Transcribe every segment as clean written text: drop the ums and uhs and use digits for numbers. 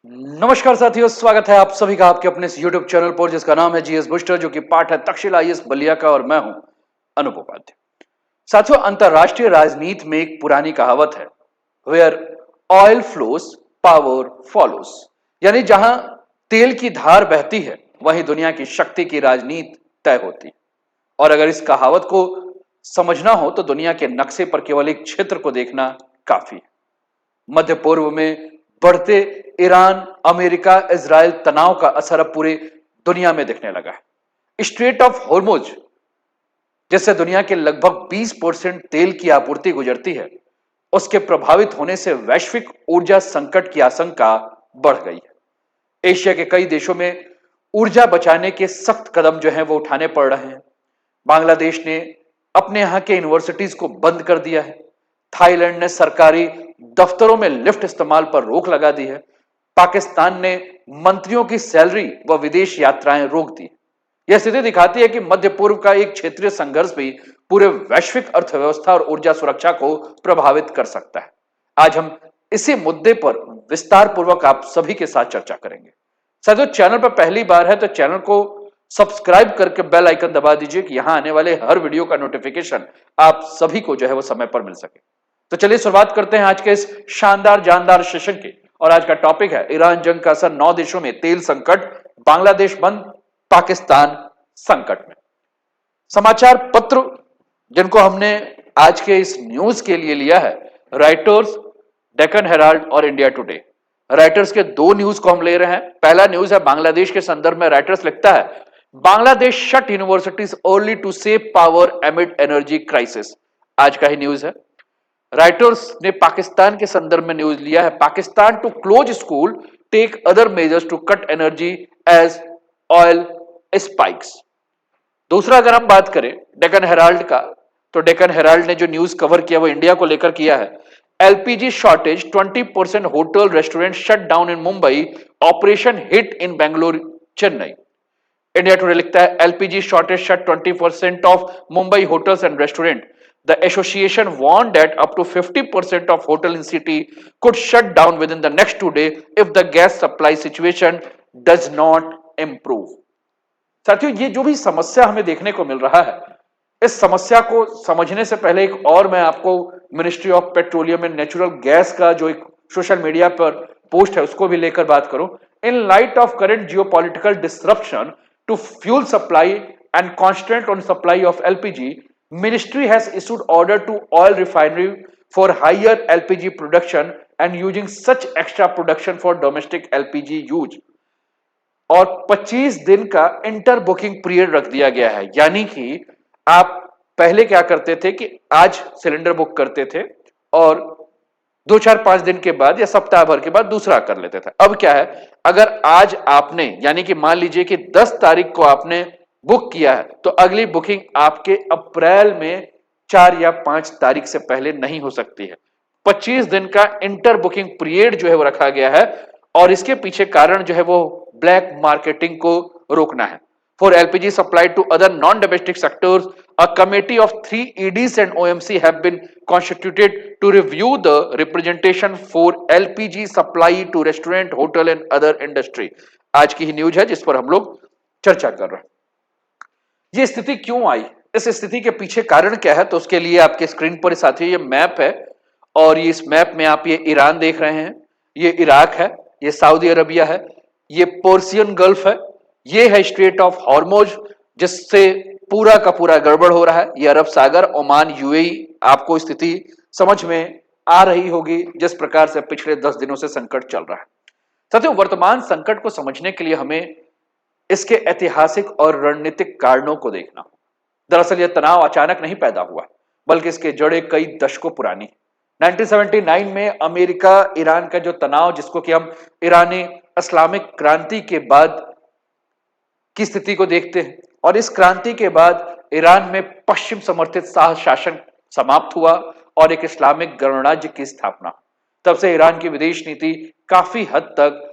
नमस्कार साथियों, स्वागत है आप सभी का आपके अपने इस YouTube चैनल पर जिसका नाम है जीएस बूस्टर, जो कि पार्ट है तक्षशिला आईएएस बलिया का। और मैं हूं अनूप उपाध्याय। साथियों, अंतरराष्ट्रीय राजनीति में एक पुरानी कहावत है, where oil flows power follows. यानी जहां तेल की धार बहती है वहीं दुनिया की शक्ति की राजनीति तय होती है। और अगर इस कहावत को समझना हो तो दुनिया के नक्शे पर केवल एक क्षेत्र को देखना काफी है। मध्य पूर्व में बढ़ते ईरान, अमेरिका, इजराइल तनाव का असर अब पूरी दुनिया में दिखने लगा है। स्ट्रेट ऑफ हॉर्मुज, जिससे दुनिया के लगभग 20% तेल की आपूर्ति गुजरती है, उसके प्रभावित होने से वैश्विक ऊर्जा संकट की आशंका बढ़ गई है। एशिया के कई देशों में ऊर्जा बचाने के सख्त कदम जो हैं वो उठाने पड़ रहे हैं। बांग्लादेश ने अपने यहां के यूनिवर्सिटीज को बंद कर दिया है। थाईलैंड ने सरकारी दफ्तरों में लिफ्ट इस्तेमाल पर रोक लगा दी है। पाकिस्तान ने मंत्रियों की सैलरी व विदेश यात्राएं रोक दी। यह स्थिति दिखाती है कि मध्य पूर्व का एक क्षेत्रीय संघर्ष भी पूरे वैश्विक अर्थव्यवस्था और ऊर्जा सुरक्षा को प्रभावित कर सकता है। आज हम इसी मुद्दे पर विस्तार पूर्वक आप सभी के साथ चर्चा करेंगे। साथियों, चैनल पर पहली बार है तो चैनल को सब्सक्राइब करके बेल आइकन दबा दीजिए कि यहां आने वाले हर वीडियो का नोटिफिकेशन आप सभी को जो है वो समय पर मिल सके। तो चलिए शुरुआत करते हैं आज के इस शानदार जानदार सेशन की। और आज का टॉपिक है ईरान जंग का असर 9 देशों में तेल संकट, बांग्लादेश बंद, पाकिस्तान संकट में। समाचार पत्र जिनको हमने आज के इस न्यूज के लिए लिया है, राइटर्स, डेक्कन हेराल्ड और इंडिया टुडे। राइटर्स के दो न्यूज को हम ले रहे हैं। पहला न्यूज है बांग्लादेश के संदर्भ में। राइटर्स लिखता है, Bangladesh shut universities early to save power amid energy crisis. आज का ही न्यूज है। राइटर्स ने पाकिस्तान के संदर्भ में न्यूज लिया है, Pakistan to close school, take other measures to cut energy as oil spikes. दूसरा अगर हम बात करें डेक्कन हेराल्ड का, तो डेक्कन हेराल्ड ने जो न्यूज कवर किया वो इंडिया को लेकर किया है। LPG shortage, 20% hotel restaurant shut down in Mumbai, operation hit in Bengaluru, Chennai. India today लिखता है, LPG shortage shut 20% of Mumbai hotels and restaurant. The association warned that up to 50% of hotel in city could shut down within the next 2 days if the gas supply situation does not improve. साथियों, ये जो भी समस्या हमें देखने को मिल रहा है, इस समस्या को समझने से पहले एक और मैं आपको ministry of petroleum and natural gas का जो एक सोशल मीडिया पर पोस्ट है उसको भी लेकर बात करूं। In light of current geopolitical disruption to fuel supply and constant on supply of LPG, ministry has issued order to oil refinery for higher LPG production and using such extra production for domestic LPG use। और 25 दिन का inter booking period रख दिया गया है। यानी कि आप पहले क्या करते थे कि आज सिलेंडर बुक करते थे और 2-4-5 दिन के बाद या सप्ताह भर के बाद दूसरा कर लेते थे। अब क्या है, अगर आज आपने, यानी कि मान लीजिए कि 10 तारीख को आपने बुक किया है तो अगली बुकिंग आपके अप्रैल में 4 या 5 तारीख से पहले नहीं हो सकती है। 25 दिन का इंटर बुकिंग पीरियड जो है वो रखा गया है और इसके पीछे कारण जो है वो ब्लैक मार्केटिंग को रोकना है। For LPG supply to other non domestic sectors, a committee of 3 EDs and OMC have been constituted to review the representation for LPG supply to restaurant, hotel and other industry। आज की ही news है जिस पर हम लोग चर्चा कर रहे हैं। ये स्थिति क्यों आई, इस स्थिति के पीछे कारण क्या है, तो उसके लिए आपके स्क्रीन पर साथियों ये मैप है और ये इस मैप में आप ये ईरान देख रहे हैं, ये इराक है, ये सऊदी अरबिया है, ये पर्सियन गल्फ है, ये है स्ट्रेट ऑफ हॉर्मुज जिससे पूरा का पूरा गड़बड़ हो रहा है, ये अरब सागर, ओमान, यूएई। आपको स्थिति समझ में आ रही होगी जिस प्रकार से पिछले 10 दिनों से संकट चल रहा है। साथियों, वर्तमान संकट को समझने के लिए हमें इसके ऐतिहासिक और रणनीतिक कारणों को देखना। दरअसल यह तनाव अचानक नहीं पैदा हुआ, बल्कि इसके जड़ें कई दशकों पुरानी। 1979 में अमेरिका ईरान का जो तनाव, जिसको कि हम ईरानी इस्लामिक क्रांति के बाद की स्थिति को देखते हैं, और इस क्रांति के बाद ईरान में पश्चिम समर्थित शाह शासन समाप्त हुआ और एक इस्लामिक गणराज्य की स्थापना। तब से ईरान की विदेश नीति काफी हद तक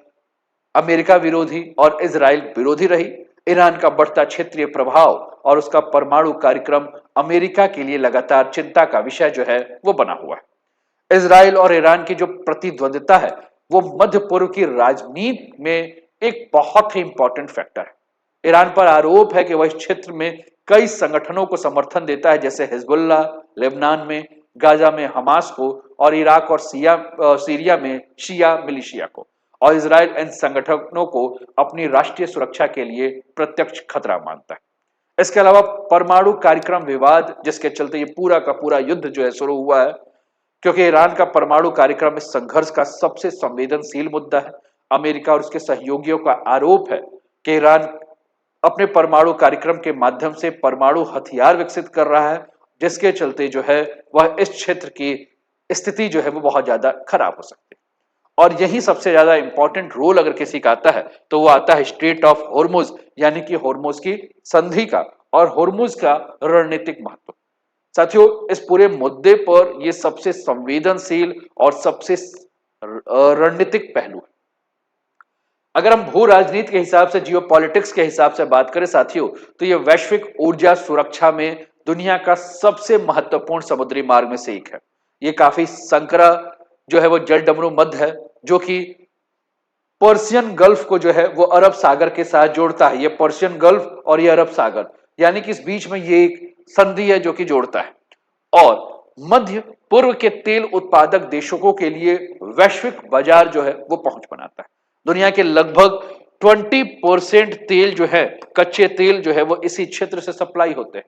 अमेरिका विरोधी और इजराइल विरोधी रही। ईरान का बढ़ता क्षेत्रीय प्रभाव और उसका परमाणु कार्यक्रम अमेरिका के लिए लगातार चिंता का विषय जो है वो बना हुआ है। इजराइल और ईरान की जो प्रतिद्वंदिता है वो मध्य पूर्व की राजनीति में एक बहुत ही इंपॉर्टेंट फैक्टर है। ईरान पर आरोप है कि वह इस क्षेत्र में कई संगठनों को समर्थन देता है, जैसे हिजबुल्लाह लेबनान में, गाजा में हमास को, और इराक और सीरिया में शिया मिलिशिया को, और इजराइल इन संगठनों को अपनी राष्ट्रीय सुरक्षा के लिए प्रत्यक्ष खतरा मानता है। इसके अलावा परमाणु कार्यक्रम विवाद, जिसके चलते ये पूरा का पूरा युद्ध जो है शुरू हुआ है, क्योंकि ईरान का परमाणु कार्यक्रम इस संघर्ष का सबसे संवेदनशील मुद्दा है। अमेरिका और उसके सहयोगियों का आरोप है कि ईरान अपने परमाणु कार्यक्रम के माध्यम से परमाणु हथियार विकसित कर रहा है, जिसके चलते जो है वह इस क्षेत्र की स्थिति जो है वो बहुत ज्यादा खराब हो सकती है। और यही सबसे ज्यादा इंपॉर्टेंट रोल अगर किसी का आता है तो वो आता है स्ट्रेट ऑफ हॉर्मुज, यानी कि हॉर्मुज की संधि का, और हॉर्मुज का रणनीतिक महत्व। साथियों, इस पूरे मुद्दे पर यह सबसे संवेदनशील और सबसे रणनीतिक पहलू है। अगर हम भू राजनीति के हिसाब से, जियो पॉलिटिक्स के हिसाब से बात करें साथियों, तो यह वैश्विक ऊर्जा सुरक्षा में दुनिया का सबसे महत्वपूर्ण समुद्री मार्ग में से एक है। ये काफी संकरा जो है वो जल डमरू मध्य है, जो कि पर्शियन गल्फ को जो है वो अरब सागर के साथ जोड़ता है। ये पर्शियन गल्फ और ये अरब सागर, यानी कि इस बीच में ये एक संधि है जो कि जोड़ता है, और मध्य पूर्व के तेल उत्पादक देशों के लिए वैश्विक बाजार जो है वो पहुंच बनाता है। दुनिया के लगभग 20% तेल जो है, कच्चे तेल जो है वो इसी क्षेत्र से सप्लाई होते हैं,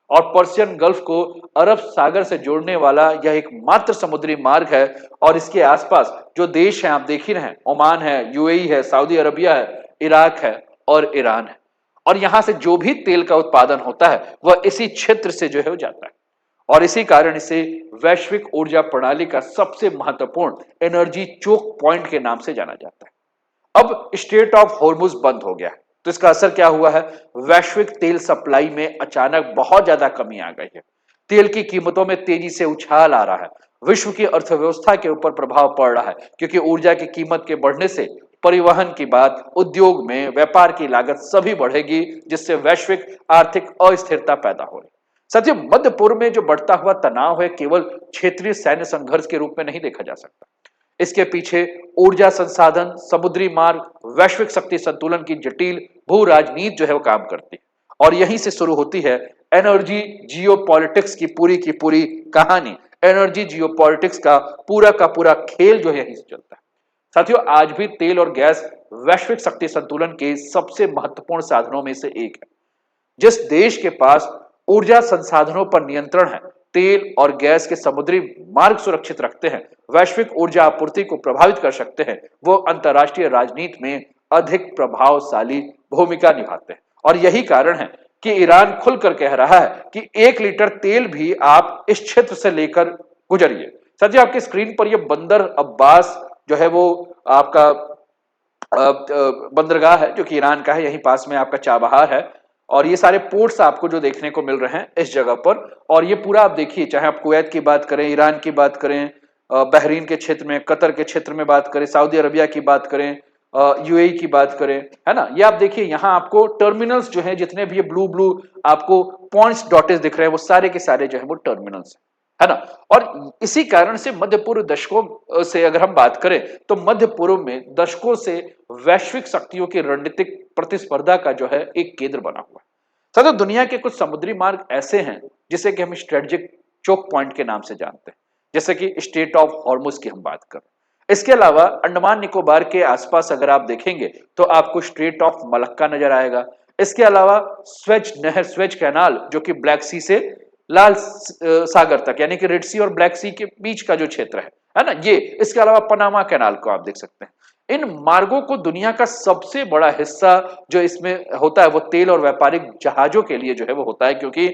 और पर्शियन गल्फ को अरब सागर से जोड़ने वाला यह एकमात्र समुद्री मार्ग है। और इसके आसपास जो देश हैं आप देख ही रहे हैं, ओमान है, यूएई है, सऊदी अरबिया है, इराक है और ईरान है। और यहां से जो भी तेल का उत्पादन होता है वह इसी क्षेत्र से जो है वो जाता है, और इसी कारण इसे वैश्विक ऊर्जा प्रणाली का सबसे महत्वपूर्ण एनर्जी चोक पॉइंट के नाम से जाना जाता है। अब स्ट्रेट ऑफ हॉर्मुज बंद हो गया है, तो इसका असर क्या हुआ है? वैश्विक तेल सप्लाई में अचानक बहुत ज्यादा कमी आ गई है। तेल की कीमतों में तेजी से उछाल आ रहा है। विश्व की अर्थव्यवस्था के ऊपर प्रभाव पड़ रहा है, क्योंकि ऊर्जा की कीमत के बढ़ने से परिवहन की बात, उद्योग में व्यापार की लागत सभी बढ़ेगी, जिससे वैश्विक आर्थिक अस्थिरता पैदा हो रही। साथियों, मध्य पूर्व में जो बढ़ता हुआ तनाव है केवल क्षेत्रीय सैन्य संघर्ष के रूप में नहीं देखा जा सकता। इसके पीछे ऊर्जा संसाधन, समुद्री मार्ग, वैश्विक शक्ति संतुलन की जटिल भू राजनीति जो है वो काम करती है, और यहीं से शुरू होती है एनर्जी जियोपॉलिटिक्स की पूरी कहानी। एनर्जी जियोपॉलिटिक्स का पूरा खेल जो है यहीं से चलता है। साथियों, आज भी तेल और गैस वैश्विक शक्ति संतुलन के सबसे महत्वपूर्ण साधनों में से एक है। जिस देश के पास ऊर्जा संसाधनों पर नियंत्रण है, तेल और गैस के समुद्री मार्ग सुरक्षित रखते हैं, वैश्विक ऊर्जा आपूर्ति को प्रभावित कर सकते हैं, वो अंतर्राष्ट्रीय राजनीति में अधिक प्रभावशाली भूमिका निभाते हैं। और यही कारण है कि ईरान खुलकर कह रहा है कि 1 लीटर तेल भी आप इस क्षेत्र से लेकर गुजरिए। साथियों, आपकी स्क्रीन पर यह बंदर अब्बास जो है वो आपका बंदरगाह है, जो कि ईरान का है, यहीं पास में आपका चाबहार है, और ये सारे पोर्ट्स आपको जो देखने को मिल रहे हैं इस जगह पर। और ये पूरा आप देखिए, चाहे आप कुवैत की बात करें, ईरान की बात करें, बहरीन के क्षेत्र में, कतर के क्षेत्र में बात करें, सऊदी अरबिया की बात करें, यूएई की बात करें, है ना, ये आप देखिए यहाँ आपको टर्मिनल्स जो है, जितने भी ये ब्लू ब्लू आपको पॉइंट्स डॉटेज दिख रहे हैं, वो सारे के सारे जो है वो टर्मिनल्स है ना। और इसी कारण से मध्य पूर्व दशकों से अगर हम बात करें तो मध्य पूर्व में दशकों से वैश्विक शक्तियों की रणनीतिक प्रतिस्पर्धा का जो है एक केंद्र बना हुआ है। साथियों, दुनिया के कुछ समुद्री मार्ग ऐसे हैं जिसे कि हम स्ट्रेटेजिक चोक पॉइंट के नाम से जानते हैं, जैसे कि स्ट्रेट ऑफ हॉर्मुज की हम बात करें। इसके अलावा अंडमान निकोबार के आसपास अगर आप देखेंगे तो आपको स्ट्रेट ऑफ मलक्का नजर आएगा। इसके अलावा स्वेज नहर, स्वेज कैनाल, जो कि ब्लैक सी से लाल सागर तक, यानी कि रेड सी और ब्लैक सी के बीच का जो क्षेत्र है ना, ये। इसके अलावा पनामा कैनाल को आप देख सकते हैं। इन मार्गों को दुनिया का सबसे बड़ा हिस्सा जो इसमें होता है वो तेल और व्यापारिक जहाजों के लिए जो है वो होता है, क्योंकि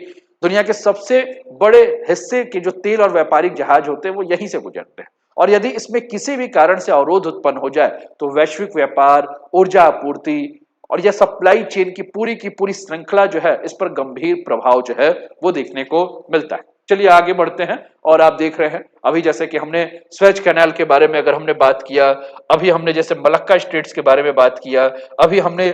दुनिया के सबसे बड़े हिस्से के जो तेल और व्यापारिक जहाज होते हैं वो यहीं से गुजरते हैं। और यदि इसमें किसी भी कारण से अवरोध उत्पन्न हो जाए तो वैश्विक व्यापार, ऊर्जा आपूर्ति और यह सप्लाई चेन की पूरी श्रृंखला जो है, इस पर गंभीर प्रभाव जो है वो देखने को मिलता है। चलिए आगे बढ़ते हैं, और आप देख रहे हैं अभी जैसे कि हमने स्वेज कैनाल के बारे में अगर हमने बात किया, अभी हमने जैसे मलक्का स्ट्रेट्स के बारे में बात किया, अभी हमने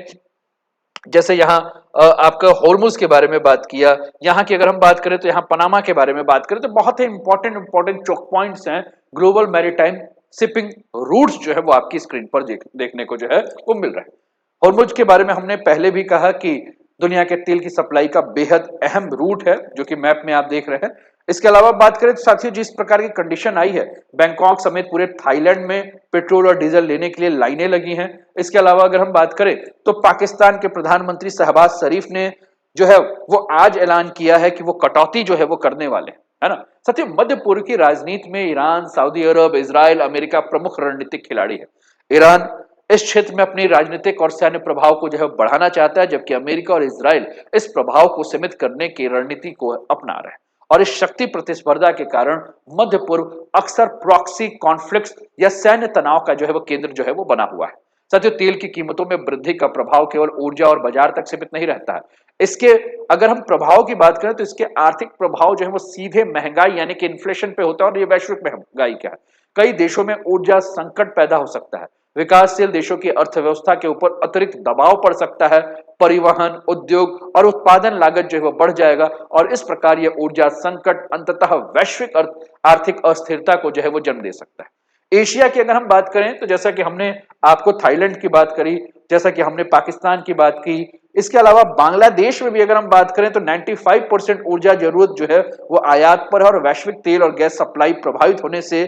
जैसे यहाँ आपका हॉर्मुज के बारे में बात किया, यहाँ की अगर हम बात करें तो यहाँ पनामा के बारे में बात करें, तो बहुत ही इंपॉर्टेंट चोक पॉइंट्स हैं ग्लोबल मैरीटाइम शिपिंग रूट्स जो है वो आपकी स्क्रीन पर देखने को जो है वो मिल रहा है। हॉर्मुज के बारे में हमने पहले भी कहा कि दुनिया के तेल की सप्लाई का बेहद अहम रूट है, जो कि मैप में आप देख रहे हैं। इसके अलावा बात करें तो साथियों, जिस प्रकार की कंडीशन आई है, बैंकॉक समेत पूरे थाईलैंड में पेट्रोल और डीजल लेने के लिए लाइनें लगी हैं। इसके अलावा अगर हम बात करें तो पाकिस्तान के प्रधानमंत्री शहबाज शरीफ ने जो है वो आज ऐलान किया है कि वो कटौती जो है वो करने वाले, है ना। साथियों, मध्य पूर्व की राजनीति में ईरान, सऊदी अरब, इजराइल, अमेरिका प्रमुख रणनीतिक खिलाड़ी है। ईरान इस क्षेत्र में अपनी राजनीतिक और सैन्य प्रभाव को जो है बढ़ाना चाहता है, जबकि अमेरिका और इजराइल इस प्रभाव को सीमित करने की रणनीति को अपना रहे हैं। और इस शक्ति प्रतिस्पर्धा के कारण मध्य पूर्व अक्सर प्रॉक्सी कॉन्फ्लिक्ट्स या सैन्य तनाव का जो है वो केंद्र जो है वो बना हुआ है। साथियों, तेल की कीमतों में वृद्धि का प्रभाव केवल ऊर्जा और बाजार तक सीमित नहीं रहता है। इसके अगर हम प्रभाव की बात करें तो इसके आर्थिक प्रभाव जो है वो सीधे महंगाई यानी कि इन्फ्लेशन पे होता है। और ये वैश्विक महंगाई क्या है, कई देशों में ऊर्जा संकट पैदा हो सकता है, विकासशील देशों की अर्थव्यवस्था के ऊपर अतिरिक्त दबाव पड़ सकता है, परिवहन, उद्योग और उत्पादन लागत जो है वो बढ़ जाएगा, और इस प्रकार यह ऊर्जा संकट अंततः वैश्विक आर्थिक अस्थिरता को जो है वो जन्म दे सकता है। एशिया की अगर हम बात करें तो जैसा कि हमने आपको थाईलैंड की बात करी, जैसा कि हमने पाकिस्तान की बात की, इसके अलावा बांग्लादेश में भी अगर हम बात करें तो 95% ऊर्जा जरूरत जो है वो आयात पर है, और वैश्विक तेल और गैस सप्लाई प्रभावित होने से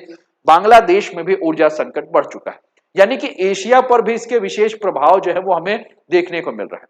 बांग्लादेश में भी ऊर्जा संकट बढ़ चुका है। यानी कि एशिया पर भी इसके विशेष प्रभाव जो है वो हमें देखने को मिल रहा है।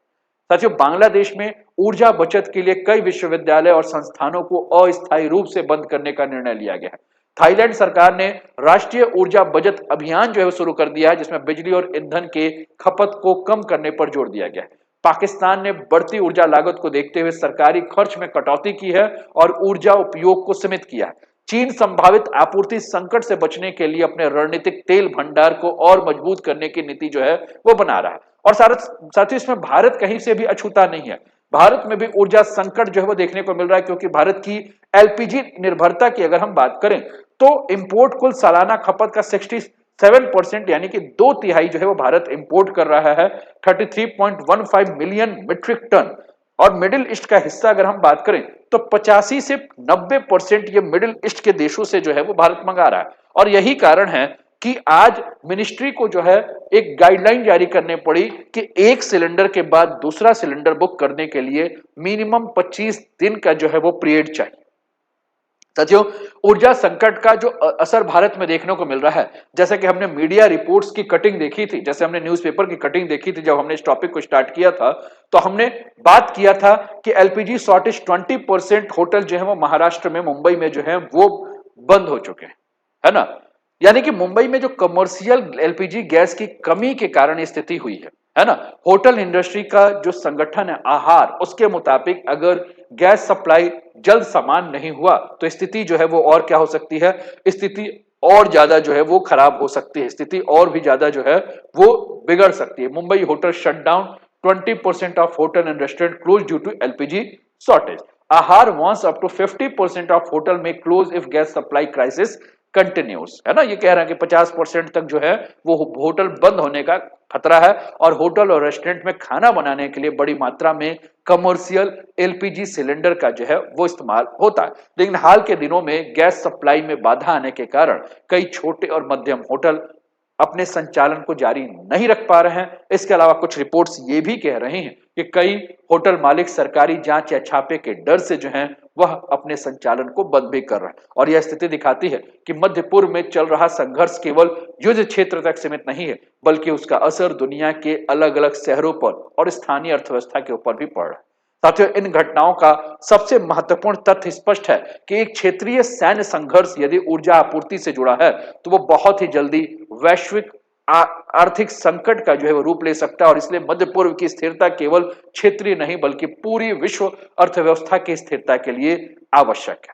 साथियों, बांग्लादेश में ऊर्जा बचत के लिए कई विश्वविद्यालय और संस्थानों को अस्थायी रूप से बंद करने का निर्णय लिया गया है। थाईलैंड सरकार ने राष्ट्रीय ऊर्जा बचत अभियान जो है शुरू कर दिया है, जिसमें बिजली और ईंधन के खपत को कम करने पर जोर दिया गया है। पाकिस्तान ने बढ़ती ऊर्जा लागत को देखते हुए सरकारी खर्च में कटौती की है और ऊर्जा उपयोग को सीमित किया है। चीन संभावित आपूर्ति संकट से बचने के लिए अपने रणनीतिक तेल भंडार को और मजबूत करने की नीति जो है वो बना रहा है। और साथ ही इसमें भारत कहीं से भी अछूता नहीं है। भारत में भी ऊर्जा संकट जो है वो देखने को मिल रहा है, क्योंकि भारत की एलपीजी निर्भरता की अगर हम बात करें तो इंपोर्ट कुल सालाना खपत का 67% यानी कि 2/3 जो है वो भारत इंपोर्ट कर रहा है, 33.15 मिलियन मीट्रिक टन। और मिडिल ईस्ट का हिस्सा अगर हम बात करें तो 85 से 90% ये मिडिल ईस्ट के देशों से जो है वो भारत मंगा रहा है। और यही कारण है कि आज मिनिस्ट्री को जो है एक गाइडलाइन जारी करने पड़ी कि एक सिलेंडर के बाद दूसरा सिलेंडर बुक करने के लिए मिनिमम 25 दिन का जो है वो पीरियड चाहिए। साथियों, ऊर्जा संकट का जो असर भारत में देखने को मिल रहा है, जैसे कि हमने मीडिया रिपोर्ट्स की कटिंग देखी थी, जैसे हमने न्यूज़पेपर की कटिंग देखी थी जब हमने इस टॉपिक को स्टार्ट किया था, तो हमने बात किया था कि एलपीजी शॉर्टेज 20% होटल जो है वो महाराष्ट्र में, मुंबई में जो है वो बंद हो चुके हैं, है ना। यानी कि मुंबई में जो कमर्शियल एलपीजी गैस की कमी के कारण ये स्थिति हुई है ना। होटल इंडस्ट्री का जो संगठन है आहार, उसके मुताबिक अगर गैस सप्लाई जल्द समान नहीं हुआ तो स्थिति जो है वो और क्या हो सकती है, स्थिति और ज्यादा जो है वो खराब हो सकती है, स्थिति और भी ज्यादा जो है वो बिगड़ सकती है। Mumbai hotel shut down, 20% of hotel and restaurant close due to LPG shortage. AHAR wants up to 50% of hotel में close if gas supply crisis continues, है ना। ये कह रहे हैं कि 50% तक जो है वो होटल बंद होने का खतरा है, और होटल और रेस्टोरेंट में खाना बनाने के लिए बड़ी मात्रा में कमर्शियल एलपीजी सिलेंडर का जो है वो इस्तेमाल होता है। लेकिन हाल के दिनों में गैस सप्लाई में बाधा आने के कारण कई छोटे और मध्यम होटल अपने संचालन को जारी नहीं रख पा रहे हैं। इसके अलावा कुछ रिपोर्ट्स ये भी कह रहे हैं कि कई होटल मालिक सरकारी जांच या छापे के डर से जो है वह अपने संचालन को बंद भी कर रहा है। और यह स्थिति दिखाती है कि मध्य पूर्व में चल रहा संघर्ष केवल युद्ध क्षेत्र तक सीमित नहीं है, बल्कि उसका असर दुनिया के अलग अलग शहरों पर और स्थानीय अर्थव्यवस्था के ऊपर भी पड़ रहा है। साथियों, इन घटनाओं का सबसे महत्वपूर्ण तथ्य स्पष्ट है कि एक क्षेत्रीय सैन्य संघर्ष यदि ऊर्जा आपूर्ति से जुड़ा है तो वो बहुत ही जल्दी वैश्विक आर्थिक संकट का जो है वो रूप ले सकता है। और इसलिए मध्य पूर्व की स्थिरता केवल क्षेत्रीय नहीं बल्कि पूरी विश्व अर्थव्यवस्था की स्थिरता के लिए आवश्यक है।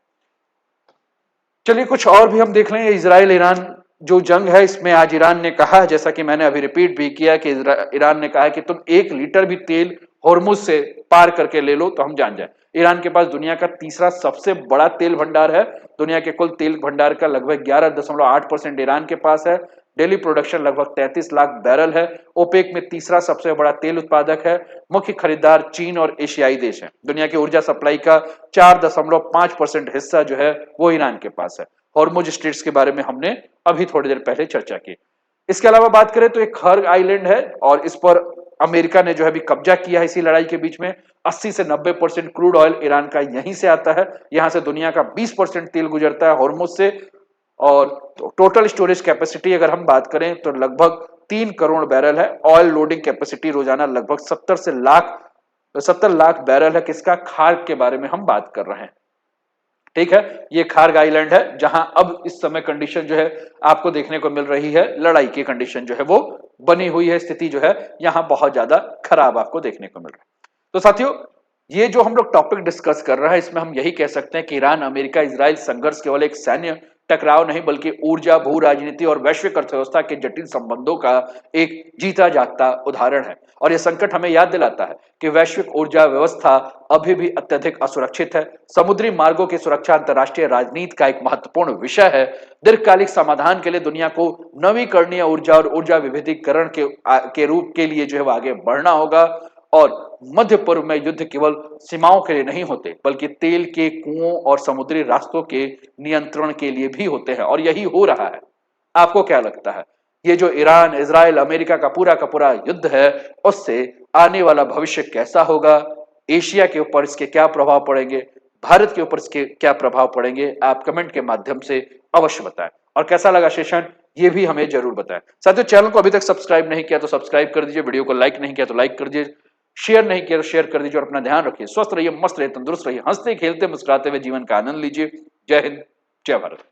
चलिए कुछ और भी हम देख लें। इजराइल ईरान जो जंग है, इसमें आज ईरान ने कहा, जैसा कि मैंने अभी रिपीट भी किया, कि ईरान ने कहा है कि तुम 1 लीटर भी तेल होर्मुज से पार करके ले लो तो हम जान जाए। ईरान के पास दुनिया का तीसरा सबसे बड़ा तेल भंडार है। दुनिया के कुल तेल भंडार का लगभग 11.8% ईरान के पास है। डेली प्रोडक्शन लगभग 33 लाख बैरल है। ओपेक में तीसरा सबसे बड़ा तेल उत्पादक है। मुख्य खरीदार चीन और एशियाई देश हैं। दुनिया की ऊर्जा सप्लाई का 4.5% हिस्सा जो है वो ईरान के पास है। हॉर्मुज स्ट्रेट्स के बारे में हमने अभी थोड़ी देर पहले चर्चा की। इसके अलावा बात करें तो एक खर्ग आइलैंड है और इस पर अमेरिका ने जो है अभी कब्जा किया है इसी लड़ाई के बीच में। 80 से 90% क्रूड ऑयल ईरान का यहीं से आता है। यहां से दुनिया का 20% तेल गुजरता है हॉर्मुज से। और टोटल स्टोरेज कैपेसिटी अगर हम बात करें तो लगभग 3 करोड़ बैरल है। ऑयल लोडिंग कैपेसिटी रोजाना लगभग 70 लाख बैरल है। किसका? खार्ग के बारे में हम बात कर रहे हैं। ठीक है, ये खार्ग आइलैंड है जहां अब इस समय कंडीशन जो है आपको देखने को मिल रही है, लड़ाई की कंडीशन जो है वो बनी हुई है। स्थिति जो है यहां बहुत ज्यादा खराब आपको देखने को मिल रहा है। तो साथियों, ये जो हम लोग टॉपिक डिस्कस कर रहे हैं इसमें हम यही कह सकते हैं कि ईरान अमेरिका इजराइल संघर्ष केवल एक सैन्य टकराव नहीं बल्कि ऊर्जा, भू राजनीति और वैश्विक अर्थव्यवस्था के जटिल संबंधों का एक जीता जागता उदाहरण है। और यह संकट हमें याद दिलाता है कि वैश्विक ऊर्जा व्यवस्था अभी भी अत्यधिक असुरक्षित है। समुद्री मार्गों की सुरक्षा अंतर्राष्ट्रीय राजनीति का एक महत्वपूर्ण विषय है। दीर्घकालिक समाधान के लिए दुनिया को नवीकरणीय ऊर्जा और ऊर्जा विविधीकरण के रूप के लिए जो है आगे बढ़ना होगा। और मध्य पूर्व में युद्ध केवल सीमाओं के लिए नहीं होते बल्कि तेल के कुओं और समुद्री रास्तों के नियंत्रण के लिए भी होते हैं, और यही हो रहा है। आपको क्या लगता है, ये जो ईरान इजराइल अमेरिका का पूरा युद्ध है उससे आने वाला भविष्य कैसा होगा? एशिया के ऊपर इसके क्या प्रभाव पड़ेंगे? भारत के ऊपर इसके क्या प्रभाव पड़ेंगे? आप कमेंट के माध्यम से अवश्य बताएं। और कैसा लगा सेशन ये भी हमें जरूर बताएं। साथियों, चैनल को अभी तक सब्सक्राइब नहीं किया तो सब्सक्राइब कर दीजिए, वीडियो को लाइक नहीं किया तो लाइक कर दीजिए, शेयर नहीं किया तो शेयर कर दीजिए। और अपना ध्यान रखिए, स्वस्थ रहिए, मस्त रहिए, तंदुरुस्त रहिए, हंसते खेलते मुस्कुराते हुए जीवन का आनंद लीजिए। जय हिंद, जय भारत।